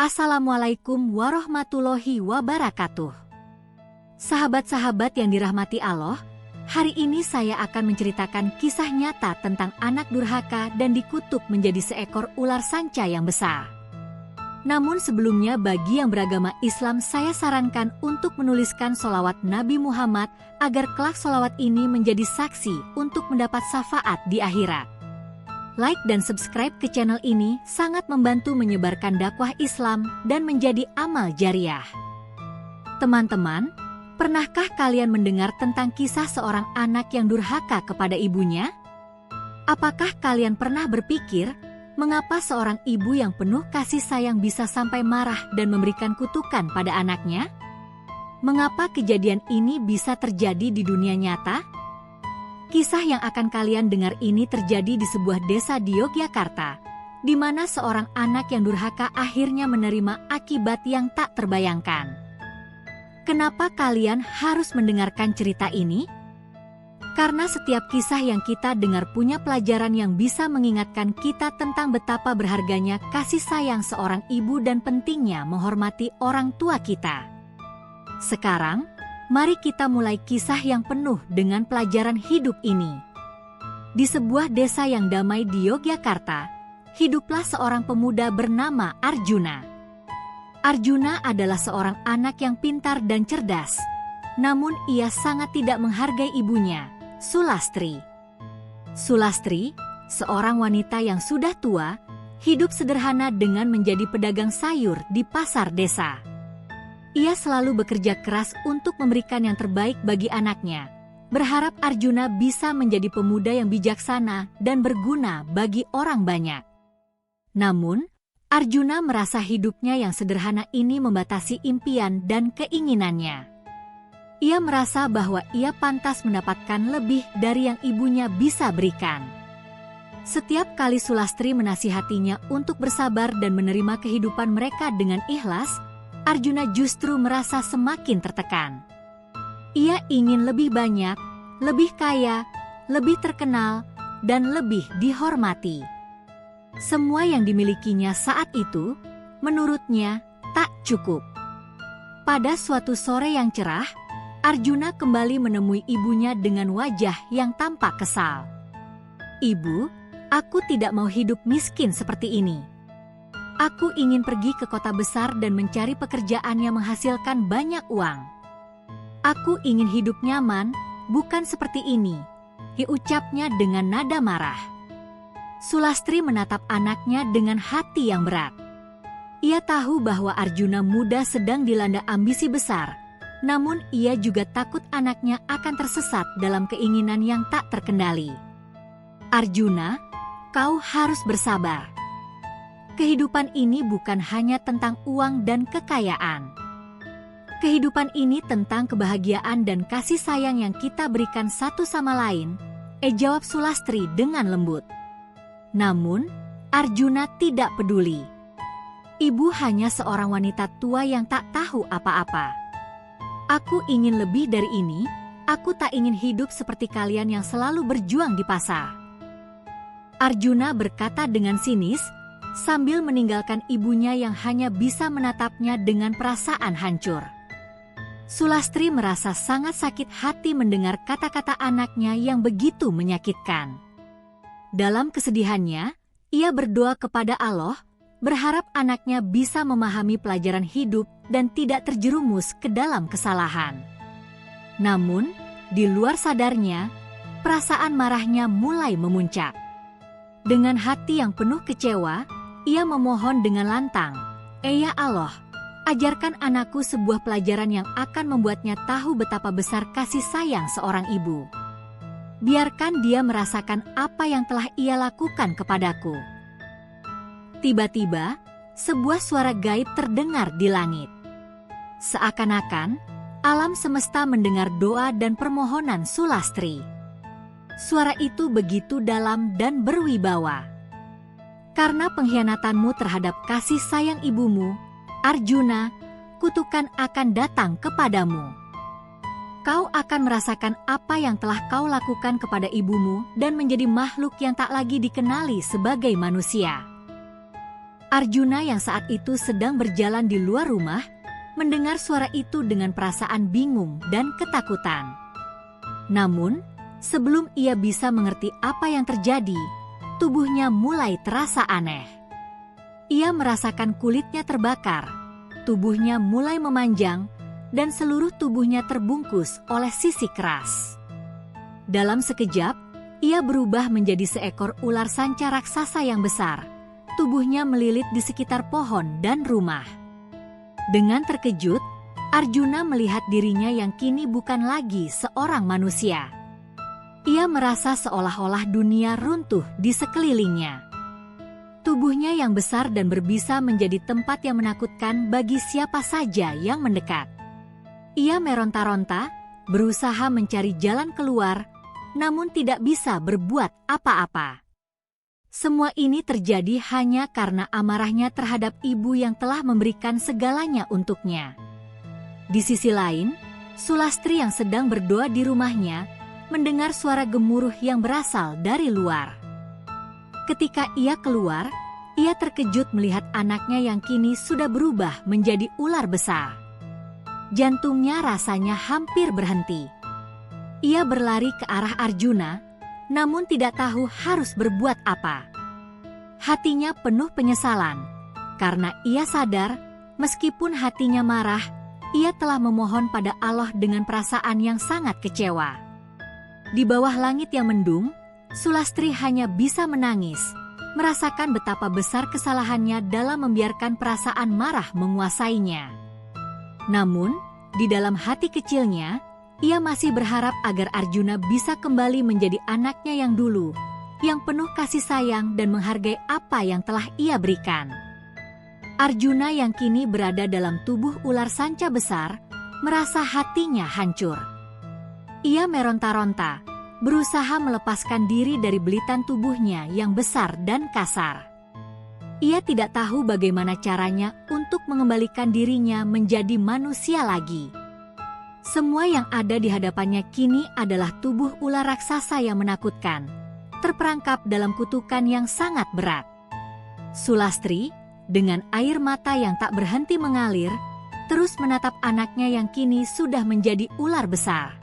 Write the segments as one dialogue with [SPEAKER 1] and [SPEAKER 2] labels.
[SPEAKER 1] Assalamualaikum warahmatullahi wabarakatuh. Sahabat-sahabat yang dirahmati Allah, hari ini saya akan menceritakan kisah nyata tentang anak durhaka dan dikutuk menjadi seekor ular sanca yang besar. Namun sebelumnya bagi yang beragama Islam saya sarankan untuk menuliskan sholawat Nabi Muhammad agar kelak sholawat ini menjadi saksi untuk mendapat syafaat di akhirat. Like dan subscribe ke channel ini sangat membantu menyebarkan dakwah Islam dan menjadi amal jariah. Teman-teman, pernahkah kalian mendengar tentang kisah seorang anak yang durhaka kepada ibunya? Apakah kalian pernah berpikir, mengapa seorang ibu yang penuh kasih sayang bisa sampai marah dan memberikan kutukan pada anaknya? Mengapa kejadian ini bisa terjadi di dunia nyata? Kisah yang akan kalian dengar ini terjadi di sebuah desa di Yogyakarta, di mana seorang anak yang durhaka akhirnya menerima akibat yang tak terbayangkan. Kenapa kalian harus mendengarkan cerita ini? Karena setiap kisah yang kita dengar punya pelajaran yang bisa mengingatkan kita tentang betapa berharganya kasih sayang seorang ibu dan pentingnya menghormati orang tua kita. Sekarang, mari kita mulai kisah yang penuh dengan pelajaran hidup ini. Di sebuah desa yang damai di Yogyakarta, hiduplah seorang pemuda bernama Arjuna. Arjuna adalah seorang anak yang pintar dan cerdas. Namun ia sangat tidak menghargai ibunya, Sulastri. Sulastri, seorang wanita yang sudah tua, hidup sederhana dengan menjadi pedagang sayur di pasar desa. Ia selalu bekerja keras untuk memberikan yang terbaik bagi anaknya, berharap Arjuna bisa menjadi pemuda yang bijaksana dan berguna bagi orang banyak. Namun, Arjuna merasa hidupnya yang sederhana ini membatasi impian dan keinginannya. Ia merasa bahwa ia pantas mendapatkan lebih dari yang ibunya bisa berikan. Setiap kali Sulastri menasihatinya untuk bersabar dan menerima kehidupan mereka dengan ikhlas, Arjuna justru merasa semakin tertekan. Ia ingin lebih banyak, lebih kaya, lebih terkenal, dan lebih dihormati. Semua yang dimilikinya saat itu, menurutnya, tak cukup. Pada suatu sore yang cerah, Arjuna kembali menemui ibunya dengan wajah yang tampak kesal. "Ibu, aku tidak mau hidup miskin seperti ini. Aku ingin pergi ke kota besar dan mencari pekerjaan yang menghasilkan banyak uang. Aku ingin hidup nyaman, bukan seperti ini," diucapnya dengan nada marah. Sulastri menatap anaknya dengan hati yang berat. Ia tahu bahwa Arjuna muda sedang dilanda ambisi besar, namun ia juga takut anaknya akan tersesat dalam keinginan yang tak terkendali. "Arjuna, kau harus bersabar. Kehidupan ini bukan hanya tentang uang dan kekayaan. Kehidupan ini tentang kebahagiaan dan kasih sayang yang kita berikan satu sama lain," jawab Sulastri dengan lembut. Namun, Arjuna tidak peduli. "Ibu hanya seorang wanita tua yang tak tahu apa-apa. Aku ingin lebih dari ini, aku tak ingin hidup seperti kalian yang selalu berjuang di pasar." Arjuna berkata dengan sinis, sambil meninggalkan ibunya yang hanya bisa menatapnya dengan perasaan hancur. Sulastri merasa sangat sakit hati mendengar kata-kata anaknya yang begitu menyakitkan. Dalam kesedihannya, ia berdoa kepada Allah, berharap anaknya bisa memahami pelajaran hidup dan tidak terjerumus ke dalam kesalahan. Namun, di luar sadarnya, perasaan marahnya mulai memuncak. Dengan hati yang penuh kecewa, ia memohon dengan lantang, "Ya Allah, ajarkan anakku sebuah pelajaran yang akan membuatnya tahu betapa besar kasih sayang seorang ibu. Biarkan dia merasakan apa yang telah ia lakukan kepadaku." Tiba-tiba, sebuah suara gaib terdengar di langit. Seakan-akan, alam semesta mendengar doa dan permohonan Sulastri. Suara itu begitu dalam dan berwibawa. "Karena pengkhianatanmu terhadap kasih sayang ibumu, Arjuna, kutukan akan datang kepadamu. Kau akan merasakan apa yang telah kau lakukan kepada ibumu dan menjadi makhluk yang tak lagi dikenali sebagai manusia." Arjuna yang saat itu sedang berjalan di luar rumah, mendengar suara itu dengan perasaan bingung dan ketakutan. Namun, sebelum ia bisa mengerti apa yang terjadi, tubuhnya mulai terasa aneh. Ia merasakan kulitnya terbakar, tubuhnya mulai memanjang, dan seluruh tubuhnya terbungkus oleh sisik keras. Dalam sekejap, ia berubah menjadi seekor ular sanca raksasa yang besar. Tubuhnya melilit di sekitar pohon dan rumah. Dengan terkejut, Arjuna melihat dirinya yang kini bukan lagi seorang manusia. Ia merasa seolah-olah dunia runtuh di sekelilingnya. Tubuhnya yang besar dan berbisa menjadi tempat yang menakutkan bagi siapa saja yang mendekat. Ia meronta-ronta, berusaha mencari jalan keluar, namun tidak bisa berbuat apa-apa. Semua ini terjadi hanya karena amarahnya terhadap ibu yang telah memberikan segalanya untuknya. Di sisi lain, Sulastri yang sedang berdoa di rumahnya mendengar suara gemuruh yang berasal dari luar. Ketika ia keluar, ia terkejut melihat anaknya yang kini sudah berubah menjadi ular besar. Jantungnya rasanya hampir berhenti. Ia berlari ke arah Arjuna, namun tidak tahu harus berbuat apa. Hatinya penuh penyesalan, karena ia sadar, meskipun hatinya marah, ia telah memohon pada Allah dengan perasaan yang sangat kecewa. Di bawah langit yang mendung, Sulastri hanya bisa menangis, merasakan betapa besar kesalahannya dalam membiarkan perasaan marah menguasainya. Namun, di dalam hati kecilnya, ia masih berharap agar Arjuna bisa kembali menjadi anaknya yang dulu, yang penuh kasih sayang dan menghargai apa yang telah ia berikan. Arjuna yang kini berada dalam tubuh ular sanca besar, merasa hatinya hancur. Ia meronta-ronta, berusaha melepaskan diri dari belitan tubuhnya yang besar dan kasar. Ia tidak tahu bagaimana caranya untuk mengembalikan dirinya menjadi manusia lagi. Semua yang ada di hadapannya kini adalah tubuh ular raksasa yang menakutkan, terperangkap dalam kutukan yang sangat berat. Sulastri, dengan air mata yang tak berhenti mengalir, terus menatap anaknya yang kini sudah menjadi ular besar.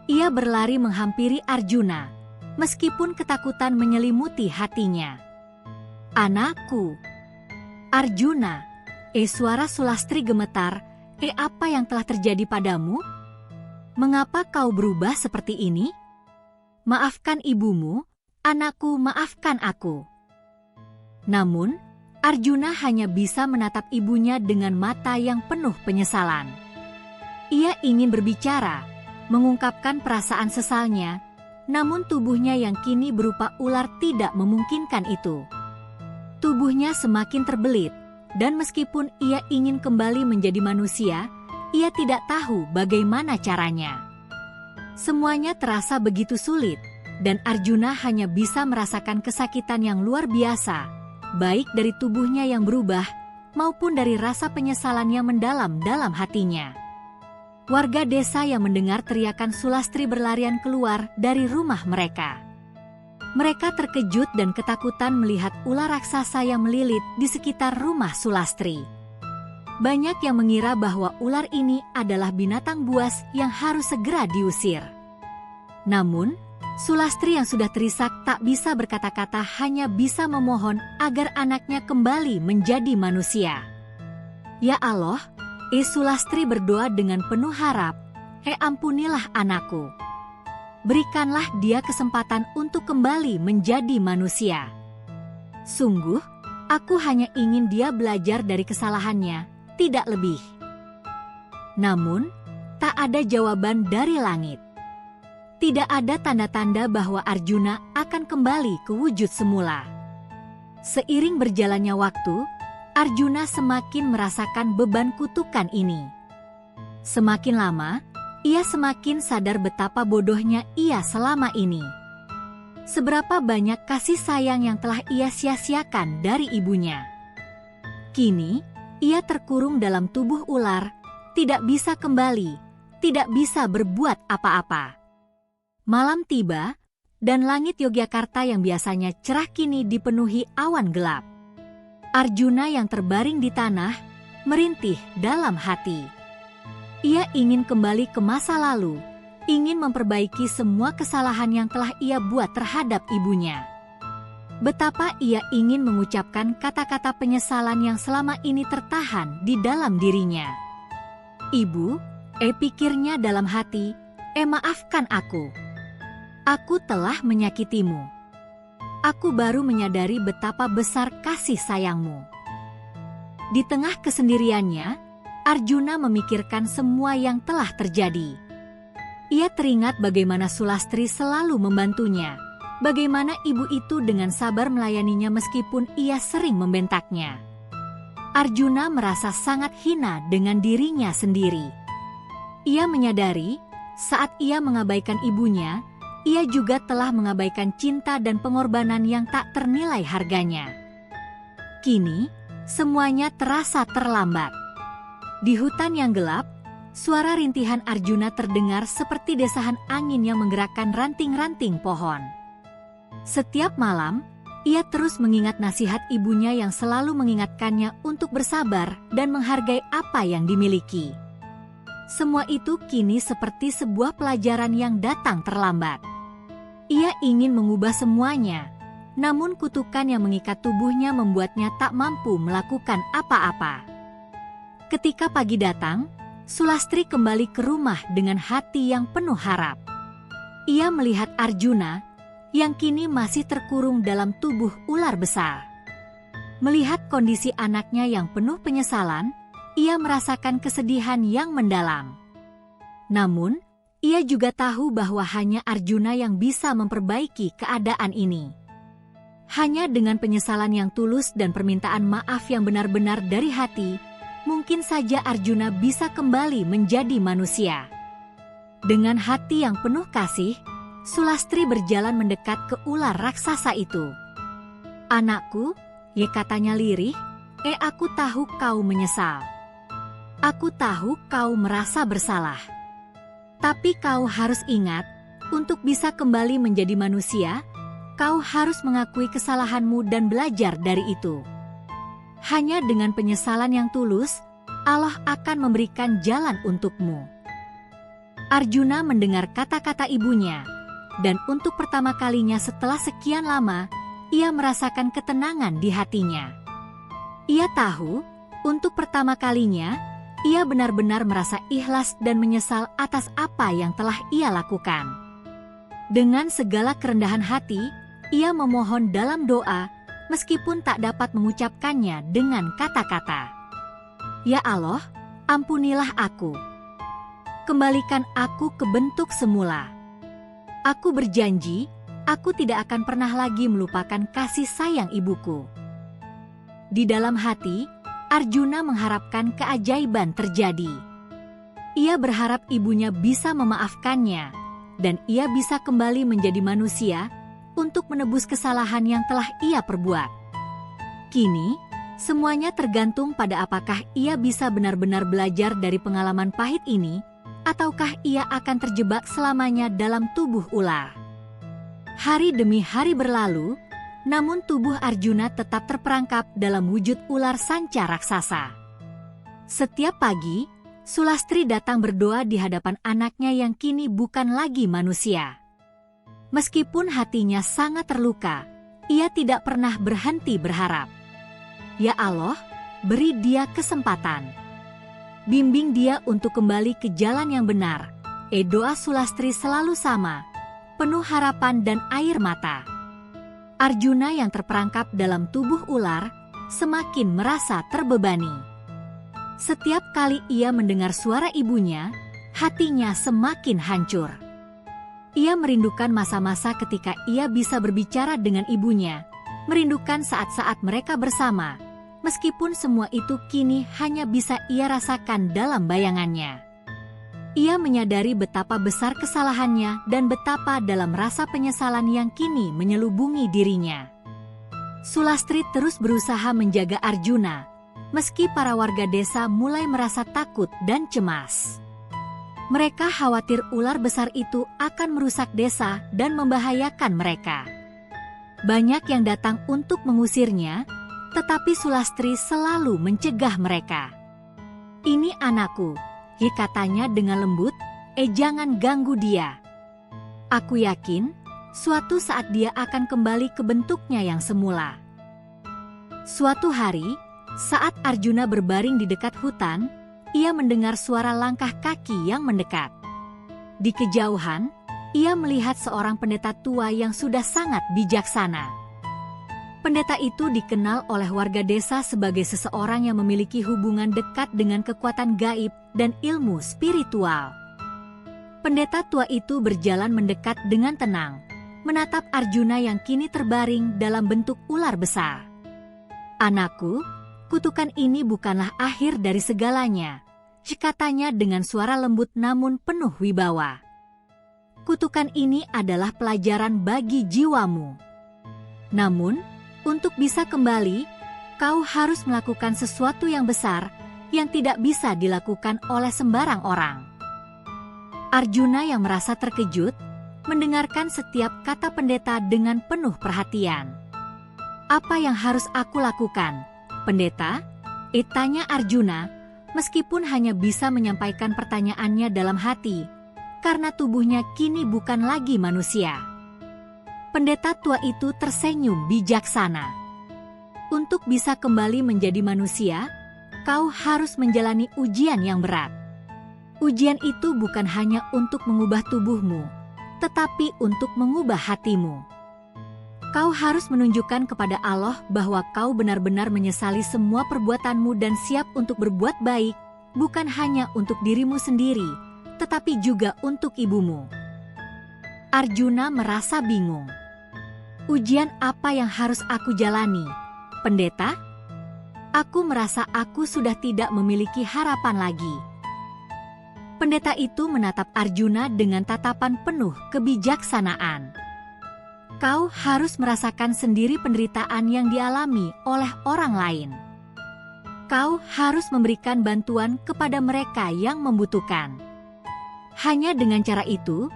[SPEAKER 1] Ia berlari menghampiri Arjuna, meskipun ketakutan menyelimuti hatinya. "Anakku!" "Arjuna!" Suara Sulastri gemetar. Apa yang telah terjadi padamu? Mengapa kau berubah seperti ini? Maafkan ibumu, anakku, maafkan aku." Namun, Arjuna hanya bisa menatap ibunya dengan mata yang penuh penyesalan. Ia ingin berbicara, mengungkapkan perasaan sesalnya, namun tubuhnya yang kini berupa ular tidak memungkinkan itu. Tubuhnya semakin terbelit, dan meskipun ia ingin kembali menjadi manusia, ia tidak tahu bagaimana caranya. Semuanya terasa begitu sulit, dan Arjuna hanya bisa merasakan kesakitan yang luar biasa, baik dari tubuhnya yang berubah, maupun dari rasa penyesalan yang mendalam dalam hatinya. Warga desa yang mendengar teriakan Sulastri berlarian keluar dari rumah mereka. Mereka terkejut dan ketakutan melihat ular raksasa yang melilit di sekitar rumah Sulastri. Banyak yang mengira bahwa ular ini adalah binatang buas yang harus segera diusir. Namun, Sulastri yang sudah terisak tak bisa berkata-kata, hanya bisa memohon agar anaknya kembali menjadi manusia. "Ya Allah," Sulastri berdoa dengan penuh harap, "ampunilah anakku. Berikanlah dia kesempatan untuk kembali menjadi manusia. Sungguh, aku hanya ingin dia belajar dari kesalahannya, tidak lebih." Namun, tak ada jawaban dari langit. Tidak ada tanda-tanda bahwa Arjuna akan kembali ke wujud semula. Seiring berjalannya waktu, Arjuna semakin merasakan beban kutukan ini. Semakin lama, ia semakin sadar betapa bodohnya ia selama ini. Seberapa banyak kasih sayang yang telah ia sia-siakan dari ibunya. Kini, ia terkurung dalam tubuh ular, tidak bisa kembali, tidak bisa berbuat apa-apa. Malam tiba, dan langit Yogyakarta yang biasanya cerah kini dipenuhi awan gelap. Arjuna yang terbaring di tanah merintih dalam hati. Ia ingin kembali ke masa lalu, ingin memperbaiki semua kesalahan yang telah ia buat terhadap ibunya. Betapa ia ingin mengucapkan kata-kata penyesalan yang selama ini tertahan di dalam dirinya. "Ibu," pikirnya dalam hati, "maafkan aku. Aku telah menyakitimu. Aku baru menyadari betapa besar kasih sayangmu." Di tengah kesendiriannya, Arjuna memikirkan semua yang telah terjadi. Ia teringat bagaimana Sulastri selalu membantunya. Bagaimana ibu itu dengan sabar melayaninya meskipun ia sering membentaknya. Arjuna merasa sangat hina dengan dirinya sendiri. Ia menyadari, saat ia mengabaikan ibunya, ia juga telah mengabaikan cinta dan pengorbanan yang tak ternilai harganya. Kini, semuanya terasa terlambat. Di hutan yang gelap, suara rintihan Arjuna terdengar seperti desahan angin yang menggerakkan ranting-ranting pohon. Setiap malam, ia terus mengingat nasihat ibunya yang selalu mengingatkannya untuk bersabar dan menghargai apa yang dimiliki. Semua itu kini seperti sebuah pelajaran yang datang terlambat. Ia ingin mengubah semuanya, namun kutukan yang mengikat tubuhnya membuatnya tak mampu melakukan apa-apa. Ketika pagi datang, Sulastri kembali ke rumah dengan hati yang penuh harap. Ia melihat Arjuna yang kini masih terkurung dalam tubuh ular besar. Melihat kondisi anaknya yang penuh penyesalan, ia merasakan kesedihan yang mendalam. Namun, ia juga tahu bahwa hanya Arjuna yang bisa memperbaiki keadaan ini. Hanya dengan penyesalan yang tulus dan permintaan maaf yang benar-benar dari hati, mungkin saja Arjuna bisa kembali menjadi manusia. Dengan hati yang penuh kasih, Sulastri berjalan mendekat ke ular raksasa itu. "Anakku," katanya lirih, "aku tahu kau menyesal. Aku tahu kau merasa bersalah. Tapi kau harus ingat, untuk bisa kembali menjadi manusia, kau harus mengakui kesalahanmu dan belajar dari itu. Hanya dengan penyesalan yang tulus, Allah akan memberikan jalan untukmu." Arjuna mendengar kata-kata ibunya. Dan untuk pertama kalinya setelah sekian lama, ia merasakan ketenangan di hatinya. Ia tahu, untuk pertama kalinya, ia benar-benar merasa ikhlas dan menyesal atas apa yang telah ia lakukan. Dengan segala kerendahan hati, ia memohon dalam doa, meskipun tak dapat mengucapkannya dengan kata-kata. "Ya Allah, ampunilah aku. Kembalikan aku ke bentuk semula. Aku berjanji, aku tidak akan pernah lagi melupakan kasih sayang ibuku." Di dalam hati, Arjuna mengharapkan keajaiban terjadi. Ia berharap ibunya bisa memaafkannya, dan ia bisa kembali menjadi manusia untuk menebus kesalahan yang telah ia perbuat. Kini, semuanya tergantung pada apakah ia bisa benar-benar belajar dari pengalaman pahit ini, ataukah ia akan terjebak selamanya dalam tubuh ular. Hari demi hari berlalu, namun tubuh Arjuna tetap terperangkap dalam wujud ular sanca raksasa. Setiap pagi, Sulastri datang berdoa di hadapan anaknya yang kini bukan lagi manusia. Meskipun hatinya sangat terluka, ia tidak pernah berhenti berharap. "Ya Allah, beri dia kesempatan. Bimbing dia untuk kembali ke jalan yang benar." Doa Sulastri selalu sama, penuh harapan dan air mata. Arjuna yang terperangkap dalam tubuh ular semakin merasa terbebani. Setiap kali ia mendengar suara ibunya, hatinya semakin hancur. Ia merindukan masa-masa ketika ia bisa berbicara dengan ibunya, merindukan saat-saat mereka bersama, meskipun semua itu kini hanya bisa ia rasakan dalam bayangannya. Ia menyadari betapa besar kesalahannya dan betapa dalam rasa penyesalan yang kini menyelubungi dirinya. Sulastri terus berusaha menjaga Arjuna, meski para warga desa mulai merasa takut dan cemas. Mereka khawatir ular besar itu akan merusak desa dan membahayakan mereka. Banyak yang datang untuk mengusirnya, Tetapi Sulastri selalu mencegah mereka. "Ini anakku," katanya dengan lembut, "jangan ganggu dia. Aku yakin suatu saat dia akan kembali ke bentuknya yang semula." Suatu hari, saat Arjuna berbaring di dekat hutan, ia mendengar suara langkah kaki yang mendekat. Di kejauhan, ia melihat seorang pendeta tua yang sudah sangat bijaksana. Pendeta itu dikenal oleh warga desa sebagai seseorang yang memiliki hubungan dekat dengan kekuatan gaib dan ilmu spiritual. Pendeta tua itu berjalan mendekat dengan tenang, menatap Arjuna yang kini terbaring dalam bentuk ular besar. "Anakku, kutukan ini bukanlah akhir dari segalanya," katanya dengan suara lembut namun penuh wibawa. "Kutukan ini adalah pelajaran bagi jiwamu. Namun, untuk bisa kembali, kau harus melakukan sesuatu yang besar yang tidak bisa dilakukan oleh sembarang orang." Arjuna yang merasa terkejut, mendengarkan setiap kata pendeta dengan penuh perhatian. "Apa yang harus aku lakukan, pendeta?" tanya Arjuna, meskipun hanya bisa menyampaikan pertanyaannya dalam hati, karena tubuhnya kini bukan lagi manusia. Pendeta tua itu tersenyum bijaksana. "Untuk bisa kembali menjadi manusia, kau harus menjalani ujian yang berat. Ujian itu bukan hanya untuk mengubah tubuhmu, tetapi untuk mengubah hatimu. Kau harus menunjukkan kepada Allah bahwa kau benar-benar menyesali semua perbuatanmu dan siap untuk berbuat baik, bukan hanya untuk dirimu sendiri, tetapi juga untuk ibumu." Arjuna merasa bingung. "Ujian apa yang harus aku jalani, pendeta? Aku merasa aku sudah tidak memiliki harapan lagi." Pendeta itu menatap Arjuna dengan tatapan penuh kebijaksanaan. "Kau harus merasakan sendiri penderitaan yang dialami oleh orang lain. Kau harus memberikan bantuan kepada mereka yang membutuhkan. Hanya dengan cara itu,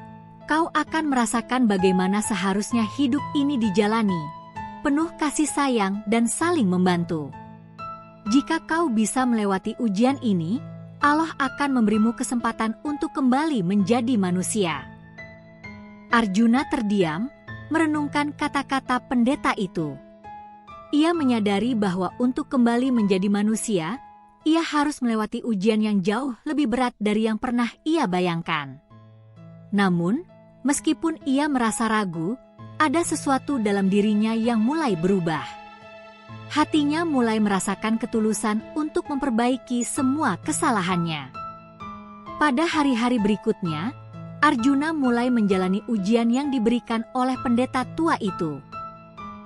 [SPEAKER 1] kau akan merasakan bagaimana seharusnya hidup ini dijalani, penuh kasih sayang dan saling membantu. Jika kau bisa melewati ujian ini, Allah akan memberimu kesempatan untuk kembali menjadi manusia." Arjuna terdiam, merenungkan kata-kata pendeta itu. Ia menyadari bahwa untuk kembali menjadi manusia, ia harus melewati ujian yang jauh lebih berat dari yang pernah ia bayangkan. Namun, meskipun ia merasa ragu, ada sesuatu dalam dirinya yang mulai berubah. Hatinya mulai merasakan ketulusan untuk memperbaiki semua kesalahannya. Pada hari-hari berikutnya, Arjuna mulai menjalani ujian yang diberikan oleh pendeta tua itu.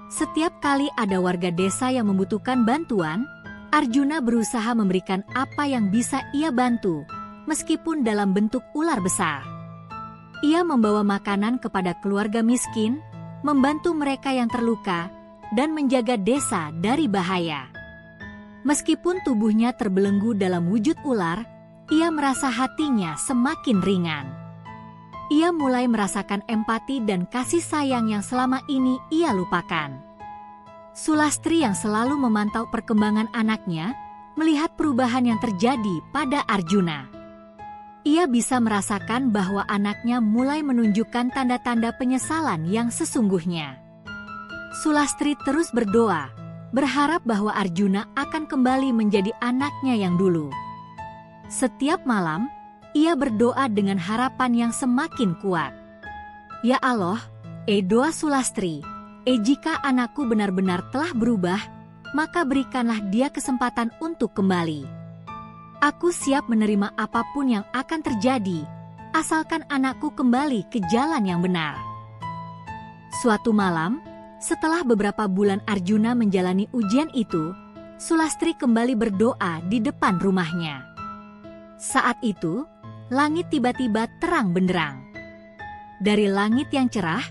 [SPEAKER 1] Setiap kali ada warga desa yang membutuhkan bantuan, Arjuna berusaha memberikan apa yang bisa ia bantu, meskipun dalam bentuk ular besar. Ia membawa makanan kepada keluarga miskin, membantu mereka yang terluka, dan menjaga desa dari bahaya. Meskipun tubuhnya terbelenggu dalam wujud ular, ia merasa hatinya semakin ringan. Ia mulai merasakan empati dan kasih sayang yang selama ini ia lupakan. Sulastri yang selalu memantau perkembangan anaknya, melihat perubahan yang terjadi pada Arjuna. Ia bisa merasakan bahwa anaknya mulai menunjukkan tanda-tanda penyesalan yang sesungguhnya. Sulastri terus berdoa, berharap bahwa Arjuna akan kembali menjadi anaknya yang dulu. Setiap malam, ia berdoa dengan harapan yang semakin kuat. "Ya Allah, doa Sulastri, jika anakku benar-benar telah berubah, maka berikanlah dia kesempatan untuk kembali. Aku siap menerima apapun yang akan terjadi, asalkan anakku kembali ke jalan yang benar." Suatu malam, setelah beberapa bulan Arjuna menjalani ujian itu, Sulastri kembali berdoa di depan rumahnya. Saat itu, langit tiba-tiba terang benderang. Dari langit yang cerah,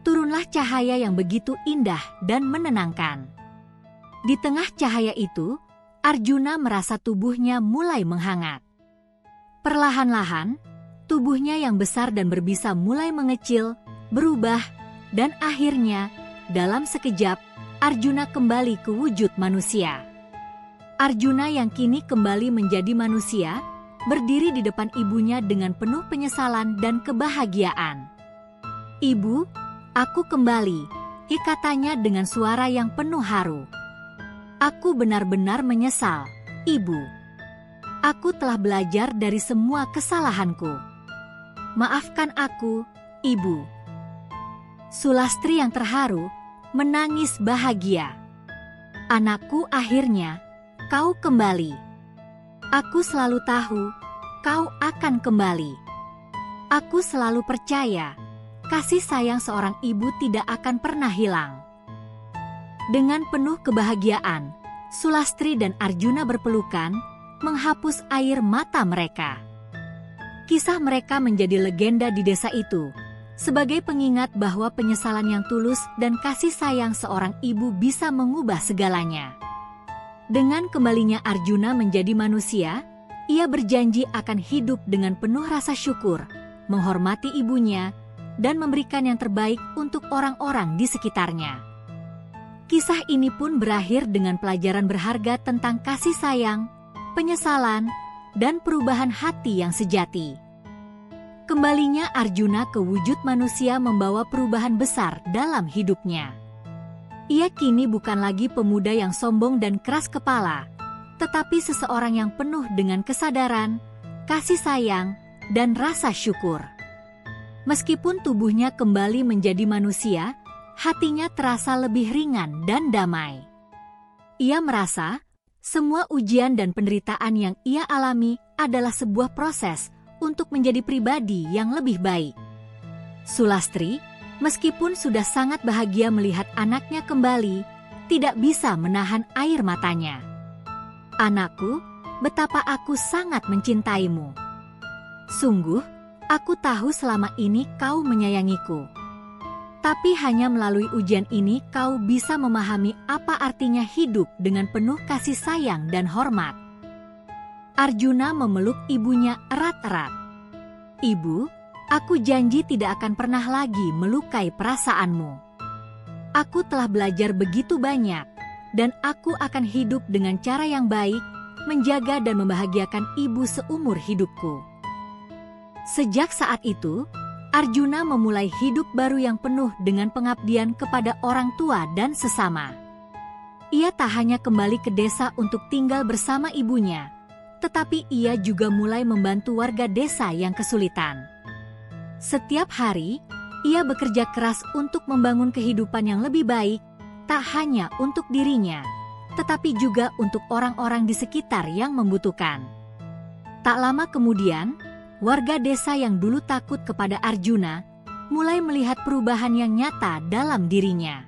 [SPEAKER 1] turunlah cahaya yang begitu indah dan menenangkan. Di tengah cahaya itu, Arjuna merasa tubuhnya mulai menghangat. Perlahan-lahan, tubuhnya yang besar dan berbisa mulai mengecil, berubah, dan akhirnya, dalam sekejap, Arjuna kembali ke wujud manusia. Arjuna yang kini kembali menjadi manusia, berdiri di depan ibunya dengan penuh penyesalan dan kebahagiaan. "Ibu, aku kembali," katanya dengan suara yang penuh haru. "Aku benar-benar menyesal, Ibu. Aku telah belajar dari semua kesalahanku. Maafkan aku, Ibu." Sulastri yang terharu menangis bahagia. "Anakku, akhirnya kau kembali. Aku selalu tahu kau akan kembali. Aku selalu percaya kasih sayang seorang ibu tidak akan pernah hilang." Dengan penuh kebahagiaan, Sulastri dan Arjuna berpelukan, menghapus air mata mereka. Kisah mereka menjadi legenda di desa itu, sebagai pengingat bahwa penyesalan yang tulus dan kasih sayang seorang ibu bisa mengubah segalanya. Dengan kembalinya Arjuna menjadi manusia, ia berjanji akan hidup dengan penuh rasa syukur, menghormati ibunya, dan memberikan yang terbaik untuk orang-orang di sekitarnya. Kisah ini pun berakhir dengan pelajaran berharga tentang kasih sayang, penyesalan, dan perubahan hati yang sejati. Kembalinya Arjuna ke wujud manusia membawa perubahan besar dalam hidupnya. Ia kini bukan lagi pemuda yang sombong dan keras kepala, tetapi seseorang yang penuh dengan kesadaran, kasih sayang, dan rasa syukur. Meskipun tubuhnya kembali menjadi manusia, hatinya terasa lebih ringan dan damai. Ia merasa semua ujian dan penderitaan yang ia alami adalah sebuah proses untuk menjadi pribadi yang lebih baik. Sulastri, meskipun sudah sangat bahagia melihat anaknya kembali, tidak bisa menahan air matanya. "Anakku, betapa aku sangat mencintaimu. Sungguh, aku tahu selama ini kau menyayangiku. Tapi hanya melalui ujian ini kau bisa memahami apa artinya hidup dengan penuh kasih sayang dan hormat." Arjuna memeluk ibunya erat-erat. "Ibu, aku janji tidak akan pernah lagi melukai perasaanmu. Aku telah belajar begitu banyak, dan aku akan hidup dengan cara yang baik, menjaga dan membahagiakan ibu seumur hidupku." Sejak saat itu, Arjuna memulai hidup baru yang penuh dengan pengabdian kepada orang tua dan sesama. Ia tak hanya kembali ke desa untuk tinggal bersama ibunya, tetapi ia juga mulai membantu warga desa yang kesulitan. Setiap hari, ia bekerja keras untuk membangun kehidupan yang lebih baik, tak hanya untuk dirinya, tetapi juga untuk orang-orang di sekitar yang membutuhkan. Tak lama kemudian, warga desa yang dulu takut kepada Arjuna mulai melihat perubahan yang nyata dalam dirinya.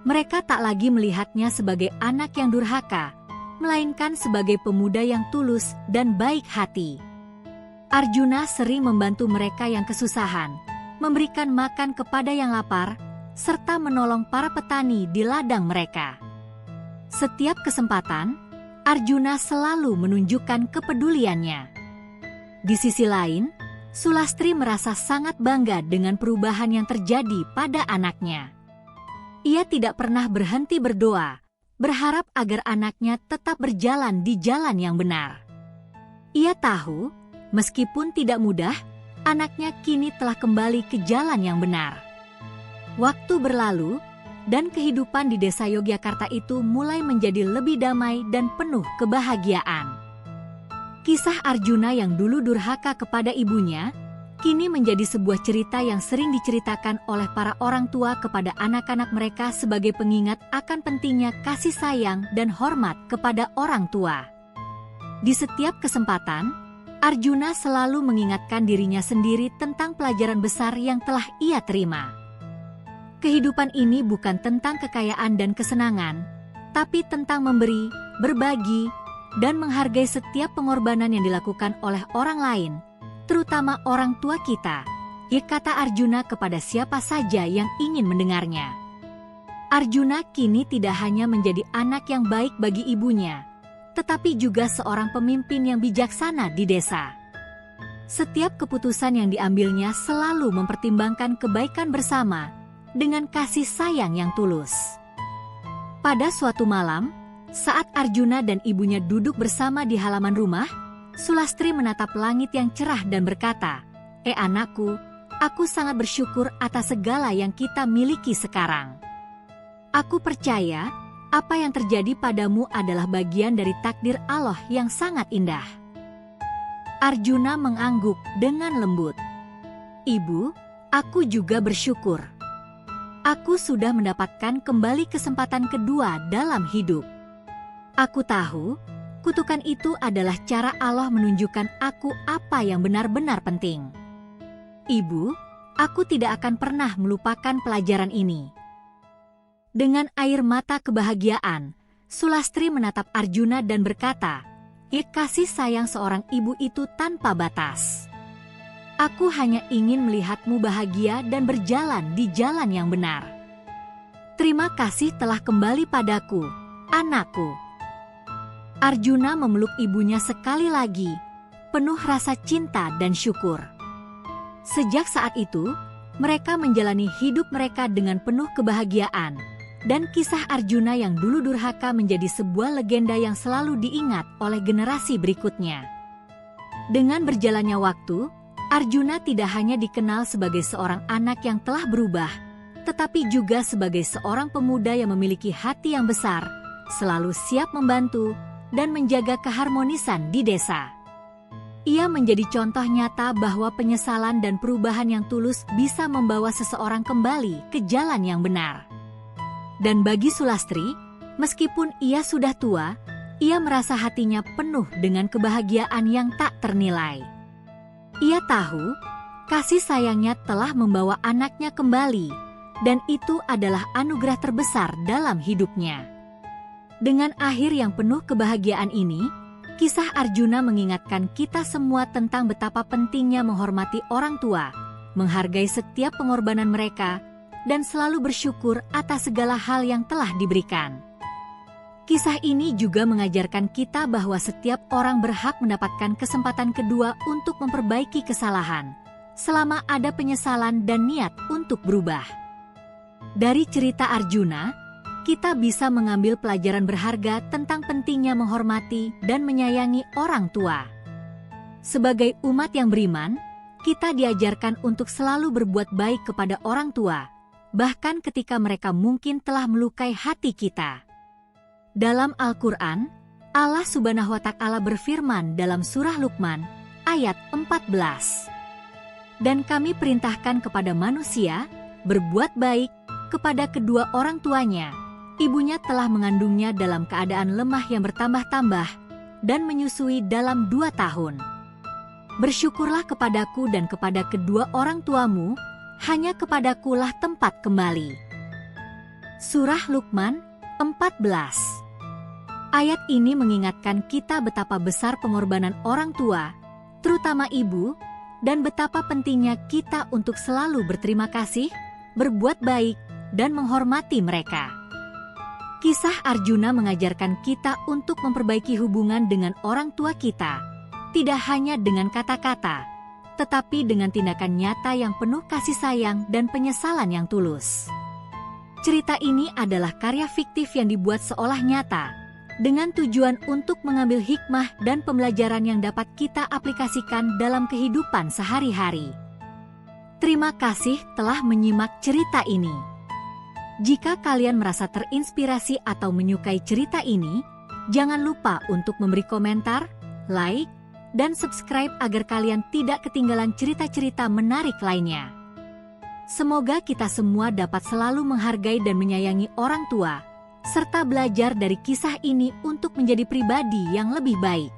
[SPEAKER 1] Mereka tak lagi melihatnya sebagai anak yang durhaka, melainkan sebagai pemuda yang tulus dan baik hati. Arjuna sering membantu mereka yang kesusahan, memberikan makan kepada yang lapar, serta menolong para petani di ladang mereka. Setiap kesempatan, Arjuna selalu menunjukkan kepeduliannya. Di sisi lain, Sulastri merasa sangat bangga dengan perubahan yang terjadi pada anaknya. Ia tidak pernah berhenti berdoa, berharap agar anaknya tetap berjalan di jalan yang benar. Ia tahu, meskipun tidak mudah, anaknya kini telah kembali ke jalan yang benar. Waktu berlalu, dan kehidupan di desa Yogyakarta itu mulai menjadi lebih damai dan penuh kebahagiaan. Kisah Arjuna yang dulu durhaka kepada ibunya, kini menjadi sebuah cerita yang sering diceritakan oleh para orang tua kepada anak-anak mereka sebagai pengingat akan pentingnya kasih sayang dan hormat kepada orang tua. Di setiap kesempatan, Arjuna selalu mengingatkan dirinya sendiri tentang pelajaran besar yang telah ia terima. Kehidupan ini bukan tentang kekayaan dan kesenangan, tapi tentang memberi, berbagi, dan menghargai setiap pengorbanan yang dilakukan oleh orang lain, terutama orang tua kita, kata Arjuna kepada siapa saja yang ingin mendengarnya. Arjuna kini tidak hanya menjadi anak yang baik bagi ibunya, tetapi juga seorang pemimpin yang bijaksana di desa. Setiap keputusan yang diambilnya selalu mempertimbangkan kebaikan bersama dengan kasih sayang yang tulus. Pada suatu malam, saat Arjuna dan ibunya duduk bersama di halaman rumah, Sulastri menatap langit yang cerah dan berkata, anakku, aku sangat bersyukur atas segala yang kita miliki sekarang. Aku percaya, apa yang terjadi padamu adalah bagian dari takdir Allah yang sangat indah. Arjuna mengangguk dengan lembut. Ibu, aku juga bersyukur. Aku sudah mendapatkan kembali kesempatan kedua dalam hidup. Aku tahu, kutukan itu adalah cara Allah menunjukkan aku apa yang benar-benar penting. Ibu, aku tidak akan pernah melupakan pelajaran ini. Dengan air mata kebahagiaan, Sulastri menatap Arjuna dan berkata, kasih sayang seorang ibu itu tanpa batas. Aku hanya ingin melihatmu bahagia dan berjalan di jalan yang benar. Terima kasih telah kembali padaku, anakku. Arjuna memeluk ibunya sekali lagi, penuh rasa cinta dan syukur. Sejak saat itu, mereka menjalani hidup mereka dengan penuh kebahagiaan, dan kisah Arjuna yang dulu durhaka menjadi sebuah legenda yang selalu diingat oleh generasi berikutnya. Dengan berjalannya waktu, Arjuna tidak hanya dikenal sebagai seorang anak yang telah berubah, tetapi juga sebagai seorang pemuda yang memiliki hati yang besar, selalu siap membantu, dan menjaga keharmonisan di desa. Ia menjadi contoh nyata bahwa penyesalan dan perubahan yang tulus bisa membawa seseorang kembali ke jalan yang benar. Dan bagi Sulastri, meskipun ia sudah tua, ia merasa hatinya penuh dengan kebahagiaan yang tak ternilai. Ia tahu, kasih sayangnya telah membawa anaknya kembali, dan itu adalah anugerah terbesar dalam hidupnya. Dengan akhir yang penuh kebahagiaan ini, kisah Arjuna mengingatkan kita semua tentang betapa pentingnya menghormati orang tua, menghargai setiap pengorbanan mereka, dan selalu bersyukur atas segala hal yang telah diberikan. Kisah ini juga mengajarkan kita bahwa setiap orang berhak mendapatkan kesempatan kedua untuk memperbaiki kesalahan, selama ada penyesalan dan niat untuk berubah. Dari cerita Arjuna, kita bisa mengambil pelajaran berharga tentang pentingnya menghormati dan menyayangi orang tua. Sebagai umat yang beriman, kita diajarkan untuk selalu berbuat baik kepada orang tua, bahkan ketika mereka mungkin telah melukai hati kita. Dalam Al-Quran, Allah Subhanahu wa Ta'ala berfirman dalam surah Luqman, ayat 14. Dan kami perintahkan kepada manusia, berbuat baik kepada kedua orang tuanya. Ibunya telah mengandungnya dalam keadaan lemah yang bertambah-tambah, dan menyusui dalam 2 tahun. Bersyukurlah kepadaku dan kepada kedua orang tuamu, hanya kepadakulah tempat kembali. Surah Luqman 14. Ayat ini mengingatkan kita betapa besar pengorbanan orang tua, terutama ibu, dan betapa pentingnya kita untuk selalu berterima kasih, berbuat baik, dan menghormati mereka. Kisah Arjuna mengajarkan kita untuk memperbaiki hubungan dengan orang tua kita, tidak hanya dengan kata-kata, tetapi dengan tindakan nyata yang penuh kasih sayang dan penyesalan yang tulus. Cerita ini adalah karya fiktif yang dibuat seolah nyata, dengan tujuan untuk mengambil hikmah dan pembelajaran yang dapat kita aplikasikan dalam kehidupan sehari-hari. Terima kasih telah menyimak cerita ini. Jika kalian merasa terinspirasi atau menyukai cerita ini, jangan lupa untuk memberi komentar, like, dan subscribe agar kalian tidak ketinggalan cerita-cerita menarik lainnya. Semoga kita semua dapat selalu menghargai dan menyayangi orang tua, serta belajar dari kisah ini untuk menjadi pribadi yang lebih baik.